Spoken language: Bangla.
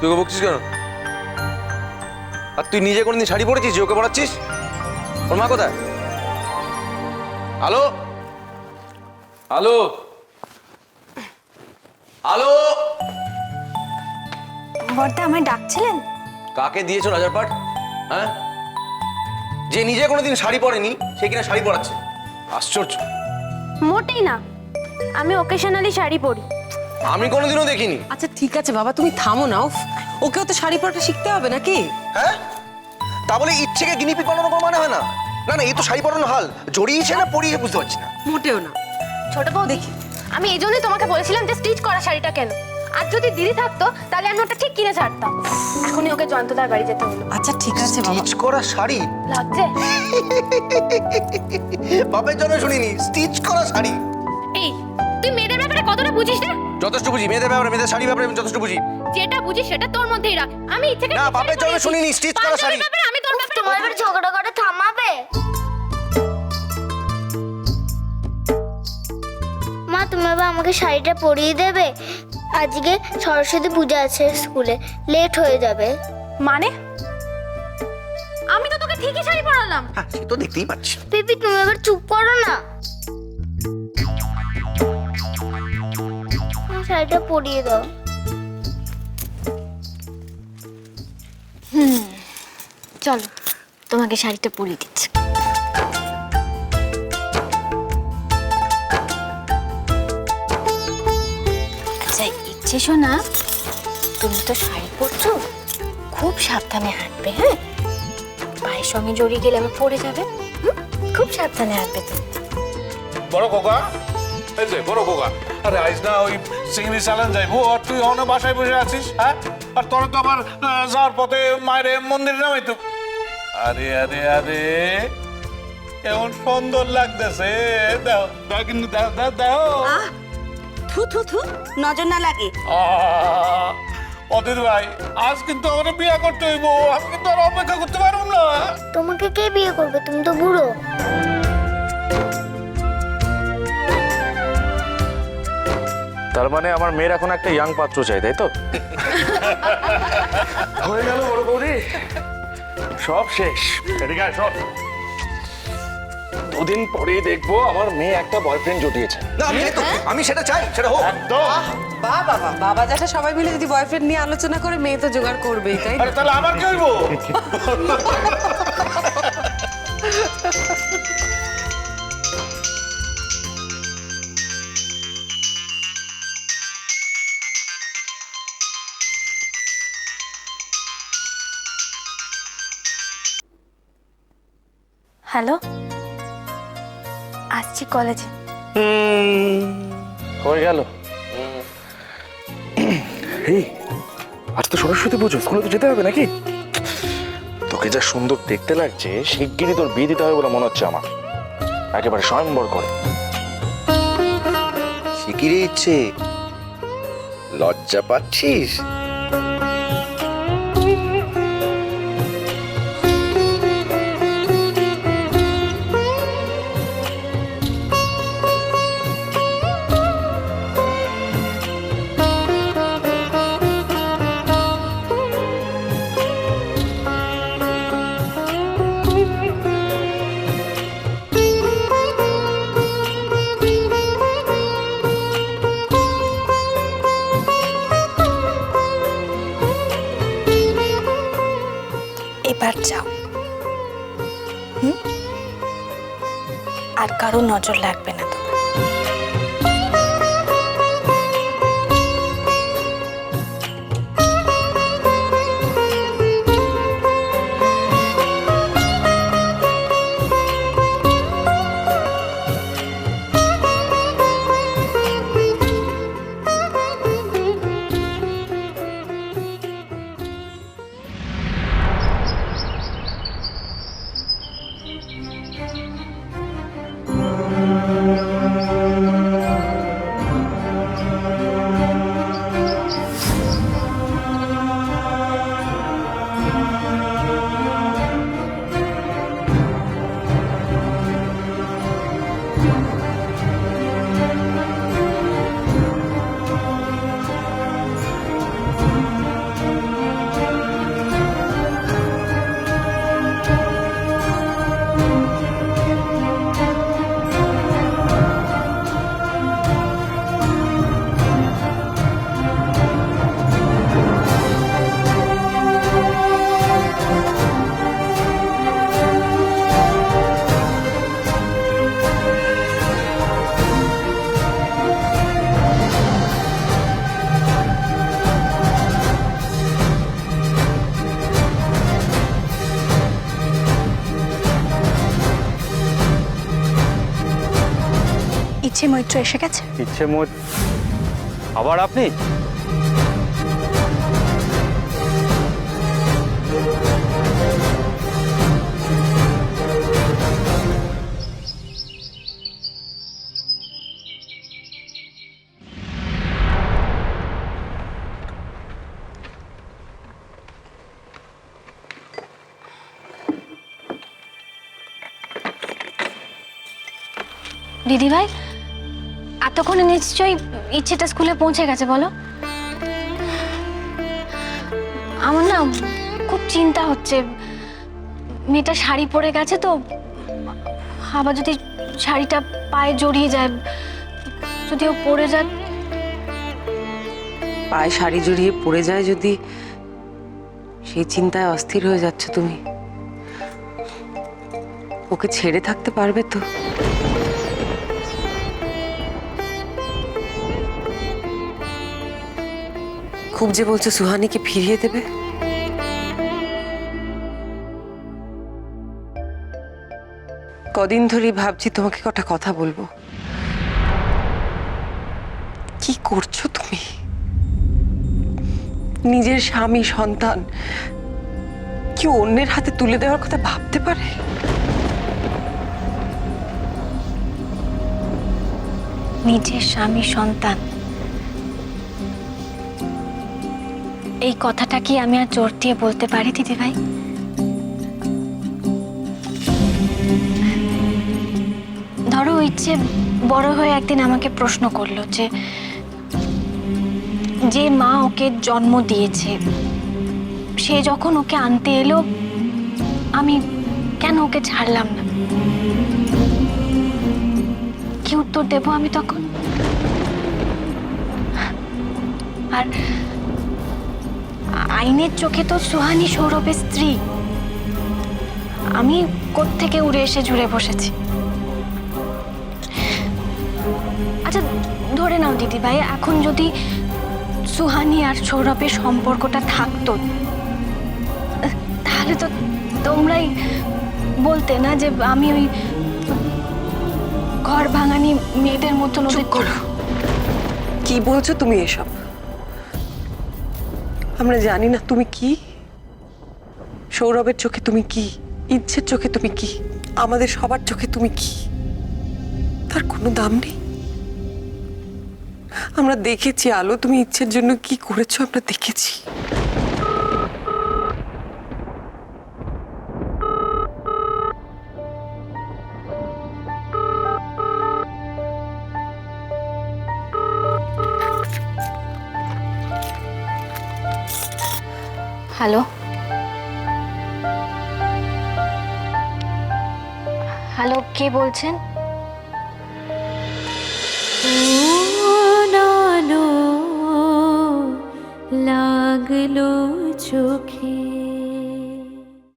তুই ওকে বকছিস কেন? আর তুই নিজে কোনদিন শাড়ি পরেছিস যে ওকে পড়াচ্ছিস? ওর মা কোথায়? হ্যালো হ্যালো হ্যালো, বড়দা আমায় ডাকছিলেন? কাকে দিয়েছো রাজার পাঠ? হ্যাঁ, যে নিজে কোনোদিন শাড়ি পরেনি সে কিনা শাড়ি পরাচ্ছে, আশ্চর্য। মোটেই না, আমি অকেশনালি শাড়ি পরি। আমি কোনোদিনও দেখিনি। আচ্ছা ঠিক আছে বাবা, তুমি থামো না। ওকেও তো শাড়ি পরাটা শিখতে হবে নাকি? হ্যাঁ, তা বলে ইচ্ছেকে গিনিপিগ বানানো মানে হয় না। না না, এই তো শাড়ি পরানো হাল, জড়িয়েছে না পরিয়ে বুঝতে পারছি না। মোটেও না। ছোট বউ দেখি, আমি এই জন্যই তোমাকে বলেছিলাম যে স্টিচ করা শাড়িটা কেন। আর যদি দিদি থাকতো তাহলে আমি ওটা ঠিক কিনে ছাড়তাম। এখনই ওকে জয়ন্তদার বাড়ি যেতে হলো। আচ্ছা ঠিক আছে বাবা। স্টিচ করা শাড়ি লাগছে? বাপের জন্য শুনিনি, স্টিচ করা শাড়ি। এই, তুই মেয়েদের ব্যাপারে কতটা বুঝিস না? যথেষ্ট বুঝি, মেয়েদের ব্যাপারে, মেয়েদের শাড়ি ব্যাপারে আমি যথেষ্ট বুঝি। যেটা বুঝিস সেটা তোর মধ্যেই রাখ। আমি ইচ্ছে করে না, বাপের জন্য শুনিনি স্টিচ করা শাড়ি। আমি তোর ব্যাপারে তোমার এবার ঝগড়া করে থামাবে? মা, তুমি এবার আমাকে শাড়িটা পরিয়ে দেবে? আজকে সরস্বতী পূজা আছে, স্কুলে লেট হয়ে যাবে। মানে আমি তো তোকে ঠিকই শাড়ি পরালাম। হ্যাঁ, সে তো দেখতেই পাচ্ছি। পিপি, তুমি এবার চুপ করো না। আমার শাড়িটা পরিয়ে দাও। চলো, তোমাকে শাড়িটা পরিয়ে দিচ্ছি। আচ্ছা ইচ্ছে শোনা, তুমি তো শাড়ি পরছো, খুব সাবধানে হাঁটবে। হ্যাঁ, পায়ের সঙ্গে জড়িয়ে গেলে আবার পড়ে যাবে। খুব সাবধানে হাঁটবে তুমি। বড় কোকা, এই যে বড় কোকা, আরে আইস না ওই চিংড়ি চালান যাইবো আর তুই অনেক বাসায় বসে আছিস। হ্যাঁ, আর তোর তো আবার যাওয়ার পথে মায়ের মন্দিরে নামাই তো। আরে আরে আরে, কেমন সুন্দর লাগতেছে। দাও দাও, কিন্তু দাও দাও দাও। থু থু থু, নজর না লাগে। অদিত ভাই, আজ কিন্তু আমার বিয়ে করতে হইব, আমি কিন্তু আর অপেক্ষা করতে পারবো না। তোমাকে কে বিয়ে করবে? তুমি তো বুড়ো। তার মানে আমার মেয়ের এখন একটা ইয়াং পাত্র চাই, তাই তো? হয়ে গেল বড় বৌদি, সব শেষ। এদিকে আয়, সব। দুদিন পরেই দেখবো আমার মেয়ে একটা বয়ফ্রেন্ড জুটিয়েছে। না, আমি সেটা চাই, সেটা হোক। একদম। বাহ বাবা, বাবা জ্যাঠা সবাই মিলে যদি বয়ফ্রেন্ড নিয়ে আলোচনা করে, মেয়ে তো জোগাড় করবেই, তাই না? আরে তাহলে আমার কি হইব? হ্যালো, আসছি কলেজে। হয়ে গেল। এই, আজ তো সরস্বতী পুজো, স্কুলে তো যেতে হবে নাকি? তোকে যা সুন্দর দেখতে লাগছে, শিগগিরই তোর বিয়ে দিতে হবে বলে মনে হচ্ছে আমার। একেবারে স্বয়ম্বর করে। শিগগিরই ইচ্ছে, লজ্জা পাচ্ছিস? এবার যাও। আর কারো নজর লাগবে না তোমার। ইচ্ছে মৈত্র এসে গেছে? ইচ্ছে মোট আবার আপনি? দিদিভাই, এতক্ষণে নিশ্চয়ই ইচ্ছেটা স্কুলে পৌঁছে গেছে বলো? আমার না খুব চিন্তা হচ্ছে, মেয়েটা শাড়ি পরে গেছে তো, আবার যদি শাড়িটা পায়ে জড়িয়ে যায়, যদি ও পরে যায়। পায়ে শাড়ি জড়িয়ে পড়ে যায় যদি, সেই চিন্তায় অস্থির হয়ে যাচ্ছ তুমি। ওকে ছেড়ে থাকতে পারবে তো? খুব যে বলছো সুহানিকে ফিরিয়ে দেবে। কদিন ধরেই ভাবছি তোমাকে কটা কথা বলবো। কি করছো তুমি? নিজের স্বামী সন্তান কি অন্যের হাতে তুলে দেওয়ার কথা ভাবতে পারে? নিজের স্বামী সন্তান, এই কথাটা কি আমি আর জোর দিয়ে বলতে পারি দিদিভাই? ধরো ইচ্ছে বড় হয়ে একদিন আমাকে প্রশ্ন করলো যে মা ওকে জন্ম দিয়েছে, সে যখন ওকে আনতে এলো, আমি কেন ওকে ছাড়লাম না? কি উত্তর দেব আমি তখন? আর আইনের চোখে তো সুহানি সৌরভের স্ত্রী। আমি কোত্থেকে উড়ে এসে জুড়ে বসেছি। আচ্ছা ধরে নাও দিদিভাই, এখন যদি সুহানি আর সৌরভের সম্পর্কটা থাকতো, তাহলে তো তোমরাই বলতে না যে আমি ওই ঘর ভাঙানি মেয়েদের মতন। চুপ করো। কি বলছো তুমি এসব? আমরা জানি না তুমি কি। সৌরভের চোখে তুমি কি, ইচ্ছের চোখে তুমি কি, আমাদের সবার চোখে তুমি কি? তার কোনো দাম নেই। আমরা দেখেছি আলো, তুমি ইচ্ছের জন্য কি করেছো আমরা দেখেছি। হ্যালো হ্যালো, কে বলছেন? লাগলো চোখে